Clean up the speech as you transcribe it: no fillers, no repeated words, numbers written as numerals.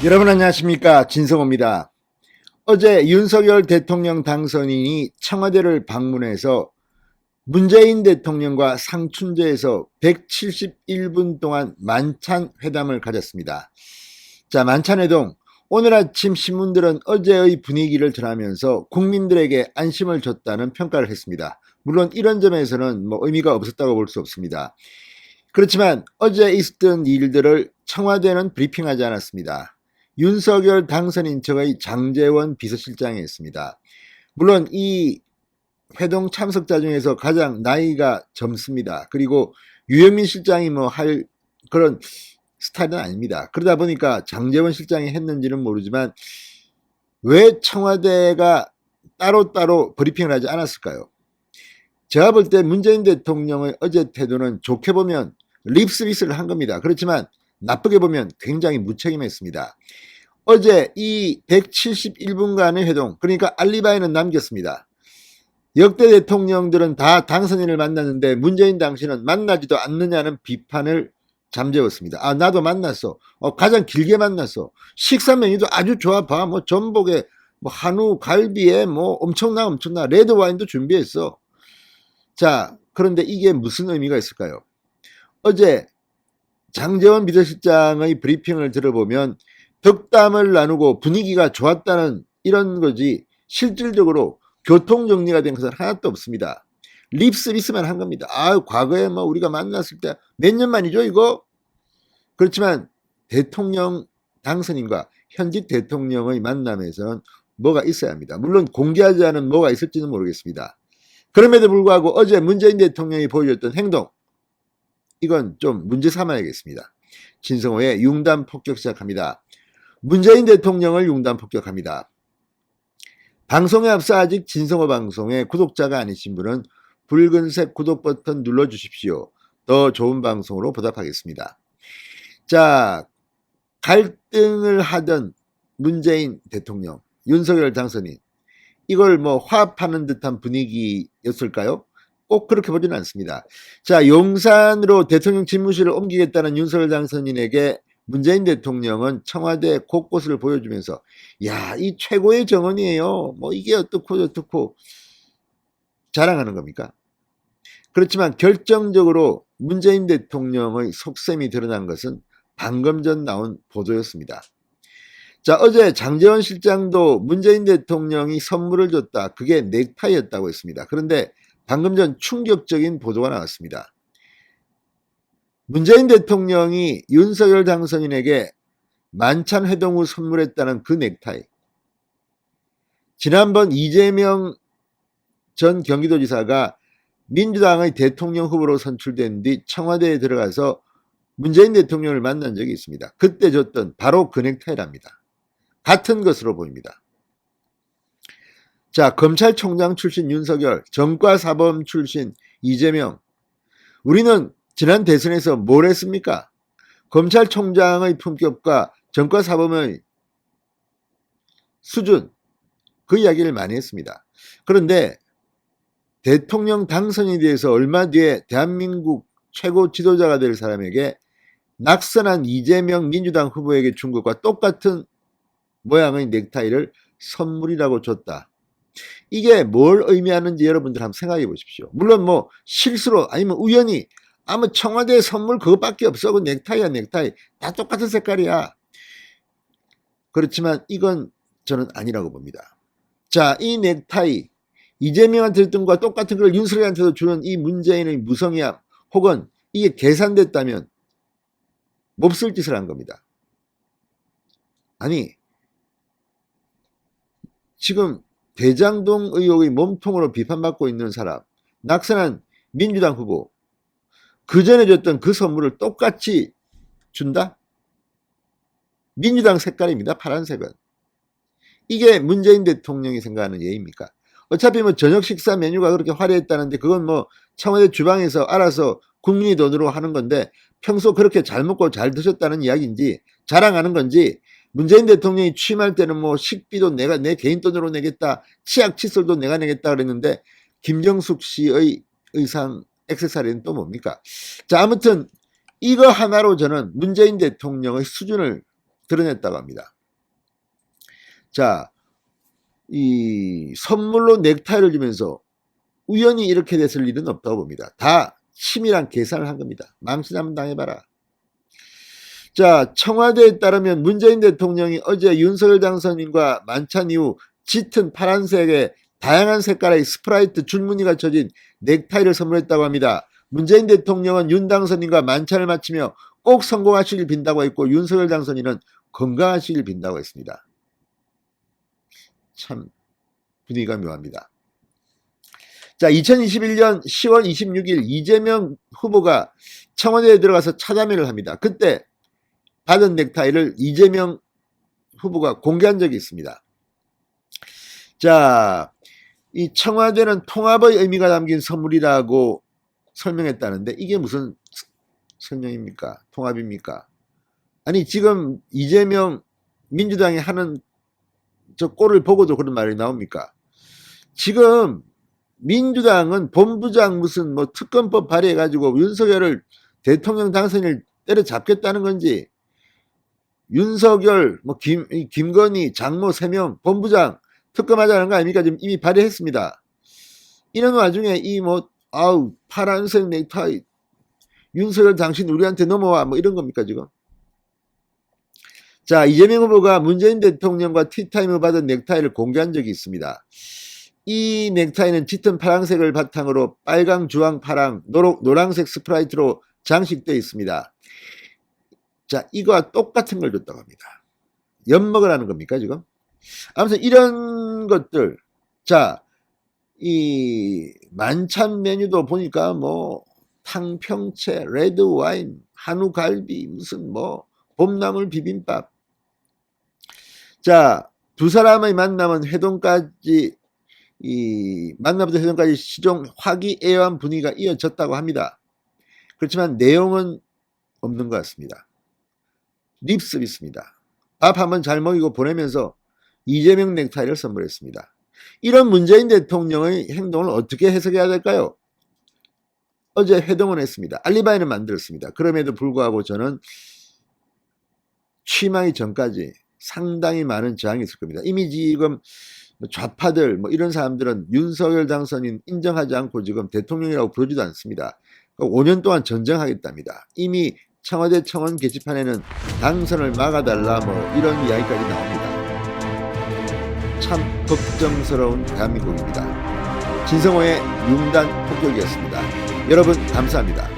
여러분 안녕하십니까, 진성호입니다. 어제 윤석열 대통령 당선인이 청와대를 방문해서 문재인 대통령과 상춘제에서 171분 동안 만찬 회담을 가졌습니다. 자, 만찬회동, 오늘 아침 신문들은 어제의 분위기를 전하면서 국민들에게 안심을 줬다는 평가를 했습니다. 물론 이런 점에서는 의미가 없었다고 볼 수 없습니다. 그렇지만 어제 있었던 일들을 청와대는 브리핑하지 않았습니다. 윤석열 당선인 측의 장제원 비서실장이 했습니다. 물론 이 회동 참석자 중에서 가장 나이가 젊습니다. 그리고 유현민 실장이 할 그런 스타일은 아닙니다. 그러다 보니까 장제원 실장이 했는지는 모르지만 왜 청와대가 따로따로 브리핑을 하지 않았을까요? 제가 볼 때 문재인 대통령의 어제 태도는 좋게 보면 립서비스를 한 겁니다. 그렇지만 나쁘게 보면 굉장히 무책임했습니다. 어제 이 171분간의 회동, 그러니까 알리바이는 남겼습니다. 역대 대통령들은 다 당선인을 만났는데 문재인 당시는 만나지도 않느냐는 비판을 잠재웠습니다. 아, 나도 만났어. 가장 길게 만났어. 식사 메뉴도 아주 좋아. 봐. 전복에 한우 갈비에 엄청나 레드 와인도 준비했어. 자, 그런데 이게 무슨 의미가 있을까요? 어제 장제원 비서실장의 브리핑을 들어보면 덕담을 나누고 분위기가 좋았다는 이런 거지 실질적으로 교통정리가 된 것은 하나도 없습니다. 립서비스만 한 겁니다. 아, 과거에 우리가 만났을 때 몇 년 만이죠 이거? 그렇지만 대통령 당선인과 현직 대통령의 만남에서는 뭐가 있어야 합니다. 물론 공개하지 않은 뭐가 있을지는 모르겠습니다. 그럼에도 불구하고 어제 문재인 대통령이 보여줬던 행동, 이건 좀 문제 삼아야겠습니다. 진성호의 융단 폭격 시작합니다. 문재인 대통령을 융단 폭격합니다. 방송에 앞서 아직 진성호 방송의 구독자가 아니신 분은 붉은색 구독 버튼 눌러주십시오. 더 좋은 방송으로 보답하겠습니다. 자, 갈등을 하던 문재인 대통령, 윤석열 당선인, 이걸 화합하는 듯한 분위기였을까요? 꼭 그렇게 보지는 않습니다. 자, 용산으로 대통령 집무실을 옮기겠다는 윤석열 당선인에게 문재인 대통령은 청와대 곳곳을 보여주면서 야, 이 최고의 정언이에요. 이게 어떻고 자랑하는 겁니까? 그렇지만 결정적으로 문재인 대통령의 속셈이 드러난 것은 방금 전 나온 보도였습니다. 자, 어제 장제원 실장도 문재인 대통령이 선물을 줬다. 그게 넥타이였다고 했습니다. 그런데 방금 전 충격적인 보도가 나왔습니다. 문재인 대통령이 윤석열 당선인에게 만찬 회동 후 선물했다는 그 넥타이. 지난번 이재명 전 경기도지사가 민주당의 대통령 후보로 선출된 뒤 청와대에 들어가서 문재인 대통령을 만난 적이 있습니다. 그때 줬던 바로 그 넥타이랍니다. 같은 것으로 보입니다. 자, 검찰총장 출신 윤석열, 전과사범 출신 이재명. 우리는 지난 대선에서 뭘 했습니까? 검찰총장의 품격과 전과사범의 수준, 그 이야기를 많이 했습니다. 그런데 대통령 당선이 돼서 얼마 뒤에 대한민국 최고 지도자가 될 사람에게 낙선한 이재명 민주당 후보에게 준 것과 똑같은 모양의 넥타이를 선물이라고 줬다. 이게 뭘 의미하는지 여러분들 한번 생각해 보십시오. 물론 실수로 아니면 우연히 아마 청와대 선물 그것밖에 없어. 그 넥타이야 넥타이. 다 똑같은 색깔이야. 그렇지만 이건 저는 아니라고 봅니다. 자, 이 넥타이 이재명한테 줬던 것과 똑같은 걸 윤석열한테도 주는 이 문재인의 무성의함 혹은 이게 계산됐다면 몹쓸 짓을 한 겁니다. 아니, 지금 대장동 의혹의 몸통으로 비판받고 있는 사람, 낙선한 민주당 후보, 그 전에 줬던 그 선물을 똑같이 준다? 민주당 색깔입니다. 파란색은. 이게 문재인 대통령이 생각하는 예입니까? 어차피 저녁 식사 메뉴가 그렇게 화려했다는데 그건 청와대 주방에서 알아서 국민의 돈으로 하는 건데 평소 그렇게 잘 먹고 잘 드셨다는 이야기인지 자랑하는 건지, 문재인 대통령이 취임할 때는 식비도 내가 내 개인 돈으로 내겠다, 치약 칫솔도 내가 내겠다 그랬는데 김정숙 씨의 의상 액세서리는 또 뭡니까? 자, 아무튼 이거 하나로 저는 문재인 대통령의 수준을 드러냈다고 합니다. 자, 이 선물로 넥타이를 주면서 우연히 이렇게 됐을 일은 없다고 봅니다. 다 치밀한 계산을 한 겁니다. 망신 한번 당해봐라. 자, 청와대에 따르면 문재인 대통령이 어제 윤석열 당선인과 만찬 이후 짙은 파란색의 다양한 색깔의 스프라이트 줄무늬가 쳐진 넥타이를 선물했다고 합니다. 문재인 대통령은 윤 당선인과 만찬을 마치며 꼭 성공하시길 빈다고 했고, 윤석열 당선인은 건강하시길 빈다고 했습니다. 참 분위기가 묘합니다. 자, 2021년 10월 26일 이재명 후보가 청와대에 들어가서 차담회를 합니다. 그때 받은 넥타이를 이재명 후보가 공개한 적이 있습니다. 자, 이 청와대는 통합의 의미가 담긴 선물이라고 설명했다는데 이게 무슨 설명입니까? 통합입니까? 아니, 지금 이재명 민주당이 하는 저 꼴을 보고도 그런 말이 나옵니까? 지금 민주당은 본부장 무슨 뭐 특검법 발의해가지고 윤석열을 대통령 당선인을 때려잡겠다는 건지, 윤석열, 뭐 김건희, 장모 3명 본부장 특검하자는 거 아닙니까? 지금 이미 발의했습니다. 이런 와중에 이 뭐 파란색 넥타이, 윤석열 당신 우리한테 넘어와, 뭐 이런 겁니까 지금? 자, 이재명 후보가 문재인 대통령과 티타임을 받은 넥타이를 공개한 적이 있습니다. 이 넥타이는 짙은 파란색을 바탕으로 빨강, 주황, 파랑, 노란색 스프라이트로 장식되어 있습니다. 자, 이거와 똑같은 걸 줬다고 합니다. 엿먹으라는 겁니까 지금? 아무튼 이런 것들. 자, 이 만찬 메뉴도 보니까 뭐 탕평채, 레드와인, 한우갈비, 무슨 뭐 봄나물 비빔밥. 자, 두 사람의 만남은 회동까지, 이 만남부터 회동까지 시종 화기애애한 분위기가 이어졌다고 합니다. 그렇지만 내용은 없는 것 같습니다. 립서비스입니다. 밥 한번 잘 먹이고 보내면서 이재명 넥타이를 선물했습니다. 이런 문재인 대통령의 행동을 어떻게 해석해야 될까요? 어제 회동을 했습니다. 알리바이는 만들었습니다. 그럼에도 불구하고 저는 취임하기 전까지 상당히 많은 저항이 있을 겁니다. 이미 지금 좌파들 뭐 이런 사람들은 윤석열 당선인 인정하지 않고 지금 대통령이라고 부르지도 않습니다. 5년 동안 전쟁하겠답니다. 이미 청와대 청원 게시판에는 당선을 막아달라 뭐 이런 이야기까지 나옵니다. 참 걱정스러운 대한민국입니다. 진성호의 융단 폭격이었습니다. 여러분 감사합니다.